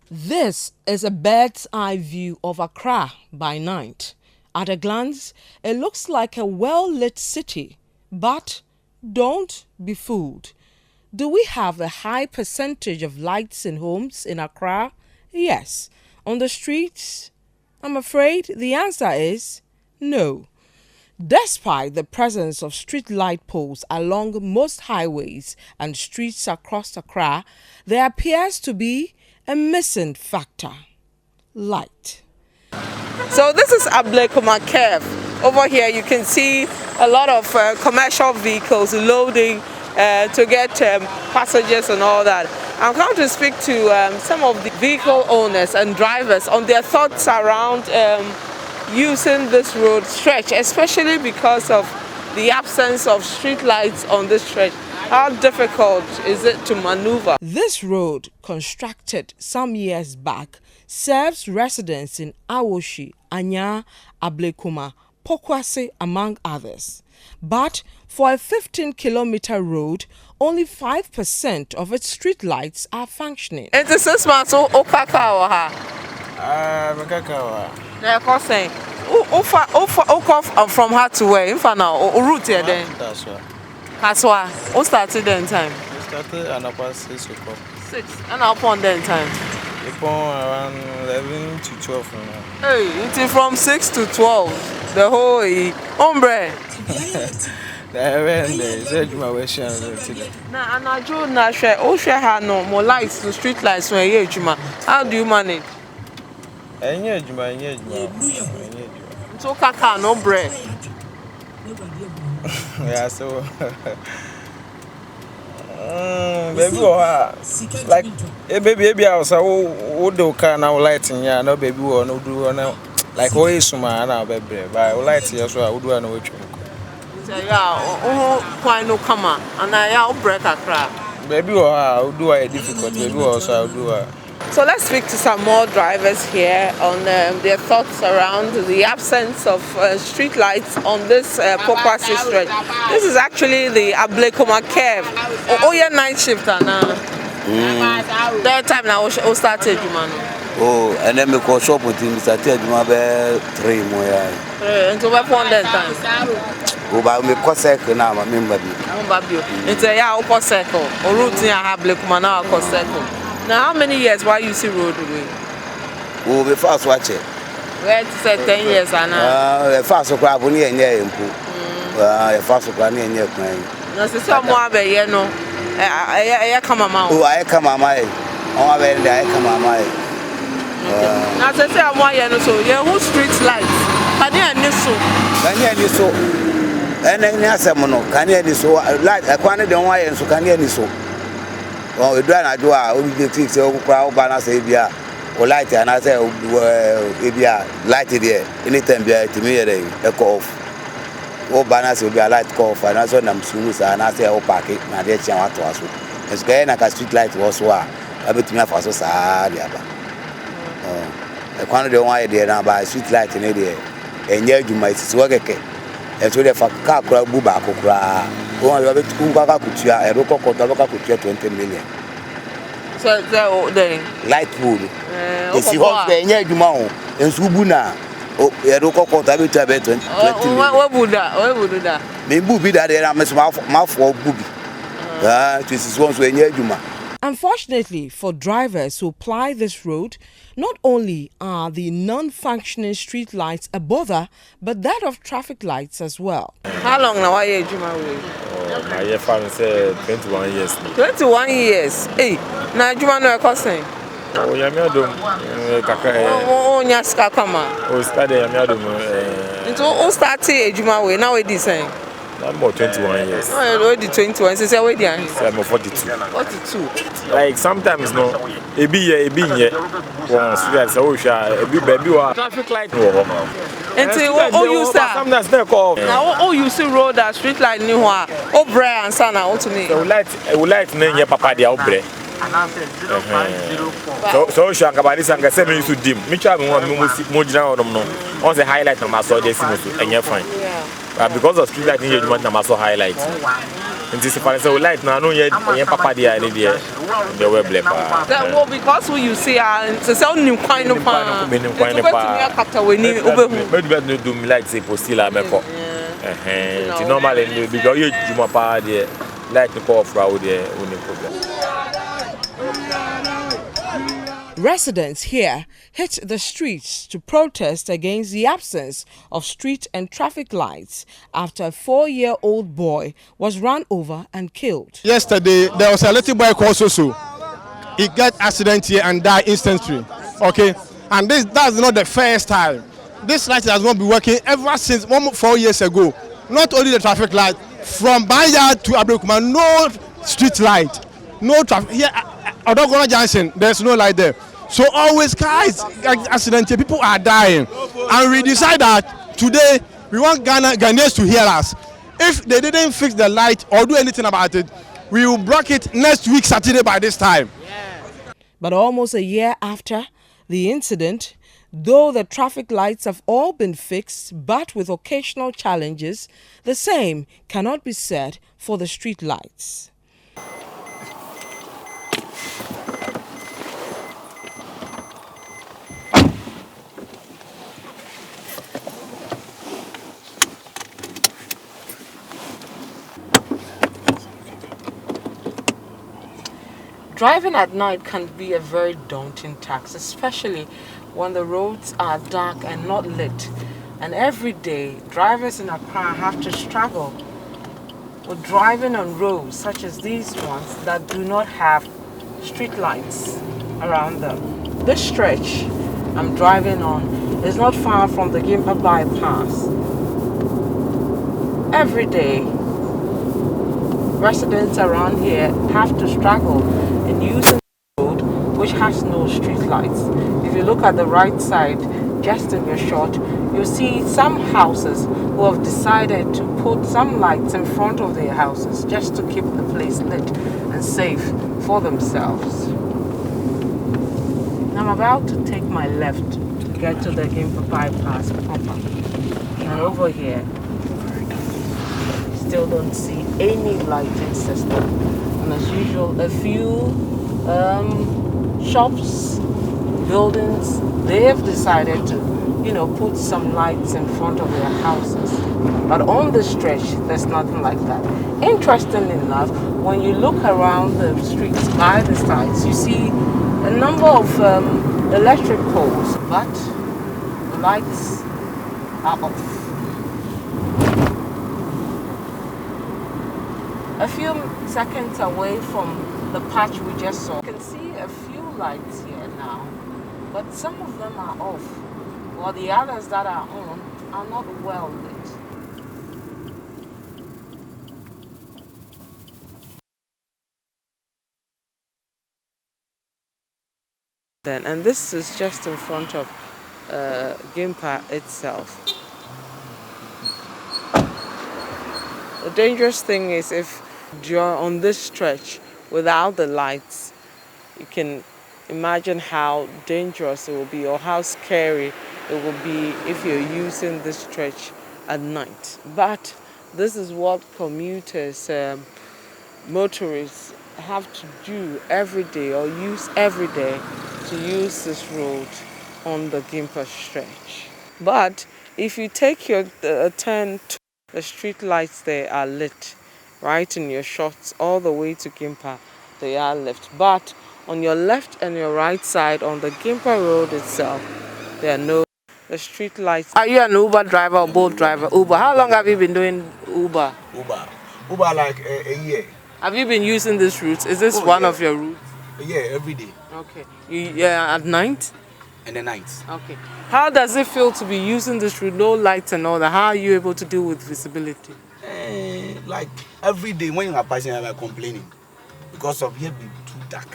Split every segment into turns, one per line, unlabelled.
This is a bird's eye view of Accra by night. At a glance, it looks like a well-lit city, but don't be fooled. Do we have a high percentage of lights in homes in Accra? Yes. On the streets? I'm afraid the answer is no. Despite the presence of street light poles along most highways and streets across Accra, there appears to be a missing factor: light. So this is Ablekuma Curve. Over here you can see a lot of commercial vehicles loading to get passengers and all that. I'm going to speak to some of the vehicle owners and drivers on their thoughts around using this road stretch, especially because of the absence of street lights on this stretch. How difficult is it to maneuver? This road, constructed some years back, serves residents in Awoshi, Anya, Ablekuma, Pokwase, among others. But for a 15-kilometer road, only 5% of its street lights are functioning. It is 6 months old. Okakawa. They're crossing. From her to where? In now, route here then.
That's right.
Kaswa, who started then time?
We started at 6 o'clock.
6, and upon then time?
Upon around 11 to 12 now.
Hey, it's from 6 to 12. The whole hombre. Now, and I do not share. Oh, share no more lights to street lights when you Juma. How do you manage? So, kaka no bread.
Yeah, so baby, like baby, I was do kind of lighting, yeah, no baby, or no do like always, summer now, baby, but light here, so I would do which
quite no come and I break a crap.
Baby, I'll do a difficult, baby, also I'll do.
So let's speak to some more drivers here on their thoughts around the absence of street lights on this Pokwase stretch. This is actually the Ablekuma Curve. Oh, yeah, night shift now. That time now we started, man.
Oh, and then because shop with him started my 3 more.
And so what one that time?
Oh, but me circle now, I remember.
It's a yeah, upper circle. Or route near Ablekuma now, upper circle. Now, how many years why you see roadway?
Oh, we fast watch it.
Where to say 10 years and now?
Fast crab only a year in pool. Fast crab near your plane.
No, so someone be you know. I come out.
Oh, I come on my. Oh, I come on my.
Now, say I'm one year so. Yeah, who street lights? Can you so?
Can you so? And then answer mono. Can you so? Light. I can't don't want so. Can you so? Oh, we do not do our own things. So, crowd banner say, "Bia, or light," and I say, "Bia, light it here. Anytime, Bia, to me, a call off. Oh, banners will be a light call for another. I'm soon, and I say, "Oh, park it." Now, they change to us. It's going like a street light was war. I bet me for so sad. I can't do one idea now by street light in area. And yet, you might see work again. And so, the car crowd buba cocra. Oh, I have 20 million.
So they
light pool. If you want to enjoy the mount and Subuna, oh, a local court, I will tell you 20 million.
What would that? What would that?
Maybe be that there are mouth for booby. This is one to enjoy Juma.
Unfortunately for drivers who ply this road, not only are the non-functioning street lights a bother, but that of traffic lights as well. How long now are you, Juma?
My year father said 21 years.
21 years. Hey, now Juma no costing.
Oh, yeah, me adom.
Oh, nyaska kama.
Oh, started me adom.
Into all started Juma way now we design.
I'm about 21 years.
Oh, already 21. So say we dey.
I'm 42.
42.
Like sometimes no, it be here. Once you guys say, baby, traffic light.
Until you start.
Sometimes they call.
Now you see road and street light ni hoa. Oh, bre and sana what to me.
We light na papa dia obre. So she akabali sanga say me to dim. Me try me mo jina odom no. On the highlight na so dey see mo so enye fine. Because of street light in Yejuman na so highlight. And this is so light now. No yet. Papa the idea. The web lepa.
That well because we you see it's a sound new kind of pan. Maybe
no do me like say postila meko. Normally because you juma pa there like the call fraud there only problem.
Residents here hit the streets to protest against the absence of street and traffic lights after a 4-year-old boy was run over and killed.
Yesterday, there was a little boy called Soso. He got accident here and died instantly. Okay, and that's not the first time. This light has not been working ever since 4 years ago. Not only the traffic light, from Bayard to Abrikuma, no street light, no traffic. Here, Odogona Junction, there's no light there. So always cars accident, people are dying. And we decide that today we want Ghanaians to hear us. If they didn't fix the light or do anything about it, we will block it next week Saturday by this time.
But almost a year after the incident, though the traffic lights have all been fixed, but with occasional challenges, the same cannot be said for the street lights. Driving at night can be a very daunting task, especially when the roads are dark and not lit. And every day, drivers in Accra have to struggle with driving on roads such as these ones that do not have street lights around them. This stretch I'm driving on is not far from the Gimpa bypass. Every day, residents around here have to struggle in using the road which has no street lights. If you look at the right side, just in your shot, you'll see some houses who have decided to put some lights in front of their houses just to keep the place lit and safe for themselves. I'm about to take my left to get to the Gimpa bypass proper. And over here, still don't see any lighting system, and as usual a few shops, buildings, they have decided to put some lights in front of their houses, but on the stretch there's nothing like that. Interestingly enough, when you look around the streets by the sides, you see a number of electric poles, but the lights are off. A few seconds away from the patch we just saw, you can see a few lights here now, but some of them are off, while the others that are on are not well lit. And this is just in front of Gimpa itself. The dangerous thing is if you're on this stretch without the lights, you can imagine how dangerous it will be or how scary it will be if you're using this stretch at night. But this is what commuters, motorists have to do every day or use every day to use this road on the Gimpa stretch. But if you take your turn to the street lights, they are lit right in your shots all the way to Gimpa. They are lit, but on your left and your right side on the Gimpa road itself, there are no street lights. Are you an Uber driver or Bolt driver? Uber. How long have you been doing Uber?
Uber like a year.
Have you been using this route? Is this one of your routes?
Yeah, every day.
Okay. Yeah, at night?
And the night.
Okay. How does it feel to be using this route, no lights and all that? How are you able to deal with visibility?
Like every day when you are passing, I'm complaining because of here be too dark.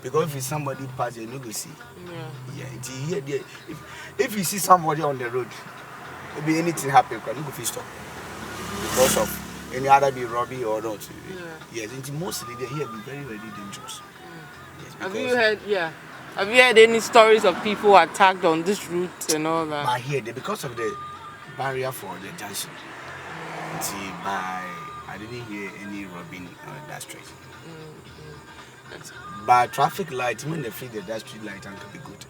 Because if it's somebody passing, you don't see. Yeah. If you see somebody on the road, maybe anything happen, you go feel stop because of any other be robbery or not. Yes, mostly they here be very, very dangerous. Yes,
have you heard any stories of people attacked on this route and all that?
But here, because of the barrier for the junction, by I didn't hear any robbing on that stretch. But traffic lights, when they fix that street light, can be good.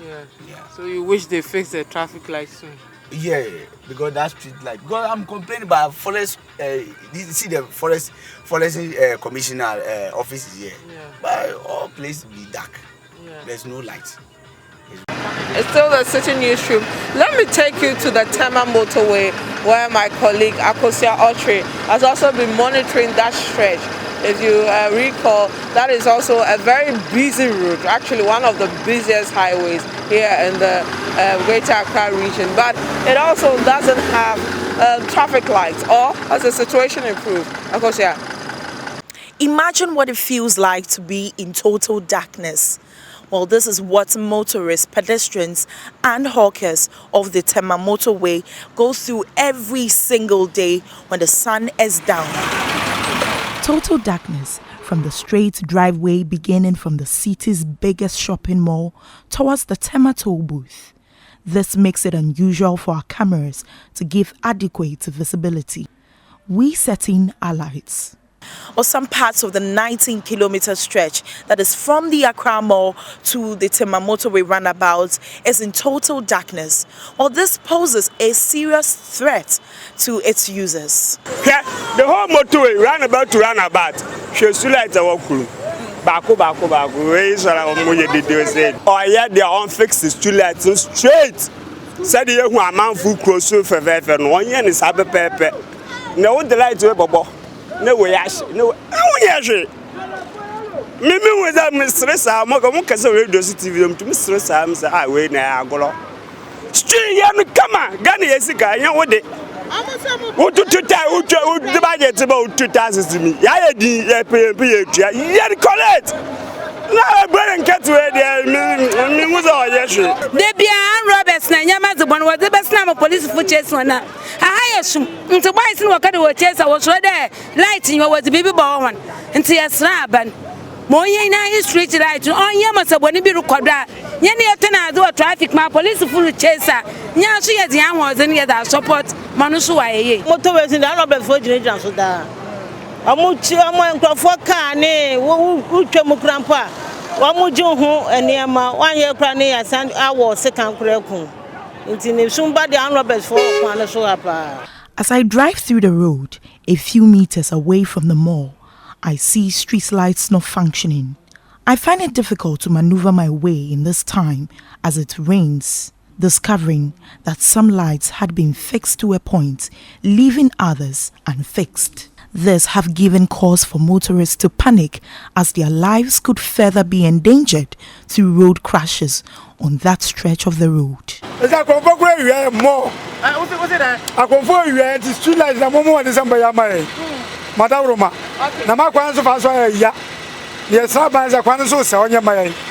Yeah. So you wish they fix the traffic light soon?
Yeah, because that street light. Because I'm complaining about forest. You see the forest commissioner office is here.
Yeah.
But all places be dark.
Yeah.
There's no light.
It's still the Citi Newsroom. Let me take you to the Tema Motorway, where my colleague Akosia Otri has also been monitoring that stretch. If you recall, that is also a very busy route, actually one of the busiest highways here in the Greater Accra region. But it also doesn't have traffic lights, or has the situation improved? Akosia.
Imagine what it feels like to be in total darkness. Well, this is what motorists, pedestrians and hawkers of the Tema Motorway go through every single day when the sun is down. Total darkness from the straight driveway beginning from the city's biggest shopping mall towards the Tema toll booth. This makes it unusual for our cameras to give adequate visibility. We set in our lights. Or some parts of the 19-kilometer stretch that is from the Accra Mall to the Tema Motorway roundabout is in total darkness. Well, this poses a serious threat to its users.
Yeah, the whole motorway roundabout to roundabout. Streetlights are working. Baku. Raise around said. Oh yeah, they are on fixed streetlights straight. Said the young man full close to for no one is happy pepe. No the lights were bubble. No way, no. Mimi was a mistress. I'm going to say, radio TV to Mistress. I'm saying, I wait now. Go. Street, come on. Gani Jessica, you know what? What to tell? Who divided about 2,000 to me? Yeah, collect. Now, brother, get where they was all yes.
They be Roberts, Nanyama's one was the best name of police for chase one. I assume into Bison Wakado chase. I was right there, lighting was the baby born until a slab and Moyena is street light on Yamasa when it be recorded. Yenny do a traffic my police full chaser. Yashi as young was any other support Manusua.
Motorways in the Robert for generations. Amuchi amu for kane who grandpa wamuju ho eniema one year kra ne yasan awo second krakun ntini somebody an Robert for kwan so apa.
As I drive through the road a few meters away from the mall, I see street lights not functioning. I find it difficult to maneuver my way in this time as it rains, discovering that some lights had been fixed to a point, leaving others unfixed. This have given cause for motorists to panic as their lives could further be endangered through road crashes on that stretch of the road.
More. What's it? I confirm you are the street lights. I'm more than somebody. Madam Roma.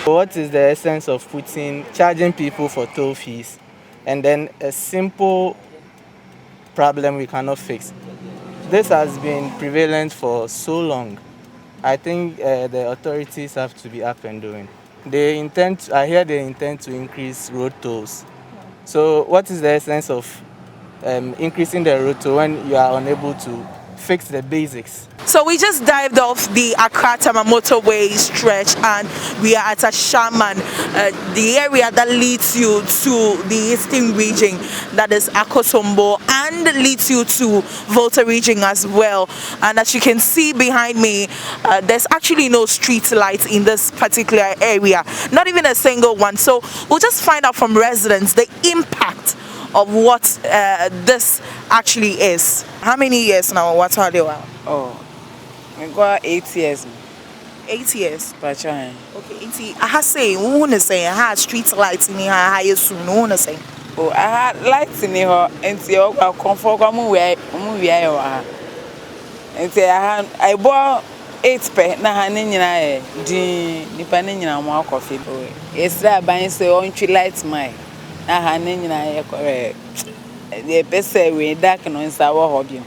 What is the essence of charging people for toll fees and then a simple problem we cannot fix? This has been prevalent for so long. I think the authorities have to be up and doing. I hear they intend to increase road tolls. So what is the essence of increasing the road toll when you are unable to fix the basics?
So we just dived off the Accra Tema Motorway stretch and we are at a Shaman, the area that leads you to the eastern region, that is Akosombo, and leads you to Volta region as well. And as you can see behind me, there's actually no street lights in this particular area, not even a single one. So we'll just find out from residents the impact of what this actually is. How many years now? What are they?
Oh, I got 8 years.
8 years.
Okay,
80. I have say, who say I had street lights in here. I soon who say.
Oh, I had lights in here, and see, I come for where and say I bought 8 pe na hanin nyina di nipa ne nyina mo akofi. Esra ban say on twi light my na hanin nyina ye correct. The pese we dark no nsa wo hobio.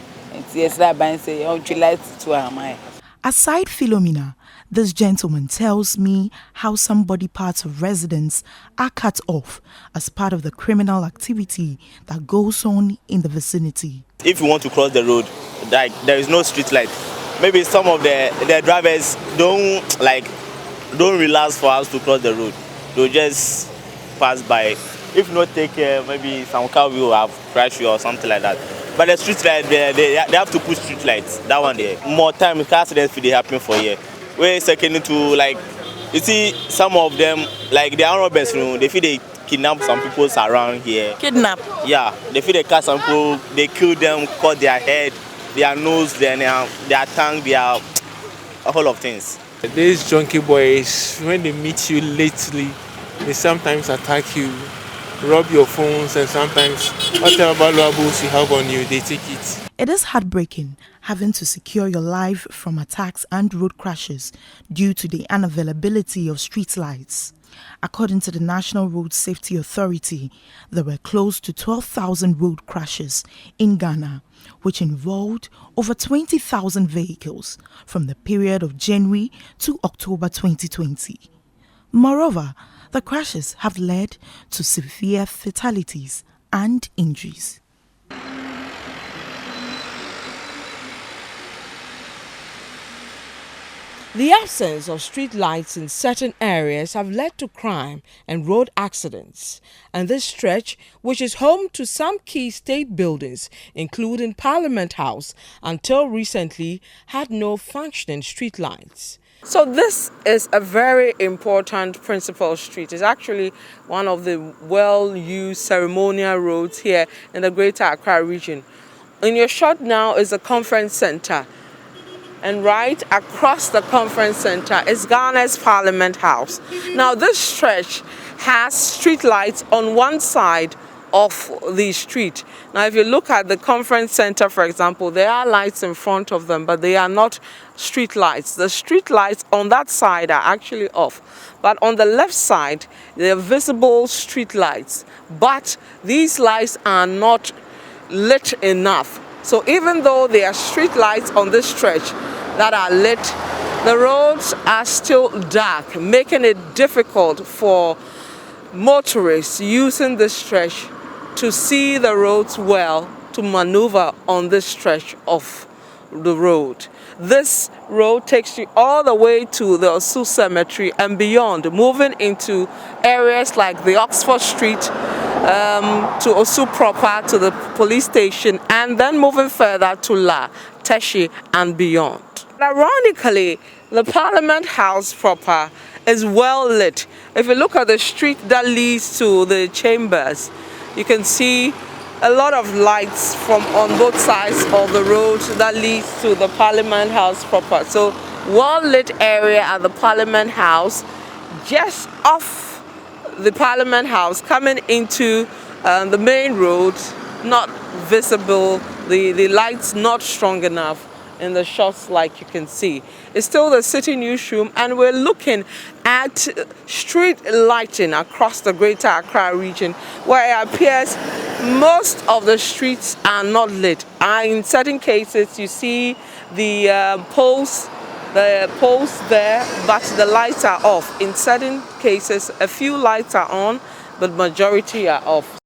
Esra ban say on twi light to am.
Aside Philomena, This gentleman tells me how some body parts of residents are cut off as part of the criminal activity that goes on in the vicinity.
If you want to cross the road, like there is no street light. Maybe some of the drivers don't relax for us to cross the road. They'll just pass by. If not take care, maybe some car will have crash you or something like that. But the street light, they have to put street lights. That one there. More time, car accidents they happen for here. We're second to like, you see some of them like the armed robbers, they feel they kidnap some people around here.
Kidnap?
Yeah, they feel they catch some people, they kill them, cut their head, their nose, their tongue, their a whole of things.
These junkie boys, when they meet you lately, they sometimes attack you, rob your phones, and sometimes whatever valuables you have on you, they take it.
It is heartbreaking having to secure your life from attacks and road crashes due to the unavailability of street lights. According to the National Road Safety Authority, there were close to 12,000 road crashes in Ghana, which involved over 20,000 vehicles from the period of January to October 2020. Moreover, the crashes have led to severe fatalities and injuries.
The absence of street lights in certain areas have led to crime and road accidents, and this stretch, which is home to some key state buildings, including Parliament House, until recently had no functioning street lights. So this is a very important principal street. It's actually one of the well-used ceremonial roads here in the Greater Accra region. In your shot now is the conference center. And right across the conference center is Ghana's Parliament House. Now this stretch has street lights on one side of the street. Now if you look at the conference center, for example, there are lights in front of them, but they are not street lights. The street lights on that side are actually off. But on the left side, there are visible street lights. But these lights are not lit enough. So even though there are street lights on this stretch that are lit, the roads are still dark, making it difficult for motorists using this stretch to see the roads well, to maneuver on this stretch of the road. This road takes you all the way to the Osu Cemetery and beyond, moving into areas like the Oxford Street, to Osu proper, to the police station, and then moving further to La, Teshi, and beyond. Ironically, the Parliament House proper is well lit. If you look at the street that leads to the chambers, you can see a lot of lights from on both sides of the road that leads to the Parliament House proper. So well-lit area at the Parliament House, just off the Parliament House, coming into the main road, not visible, the lights not strong enough in the shots like you can see. It's still the Citi Newsroom, and we're looking at street lighting across the Greater Accra region, where it appears most of the streets are not lit. In certain cases, you see the poles there, but the lights are off. In certain cases, a few lights are on, but majority are off.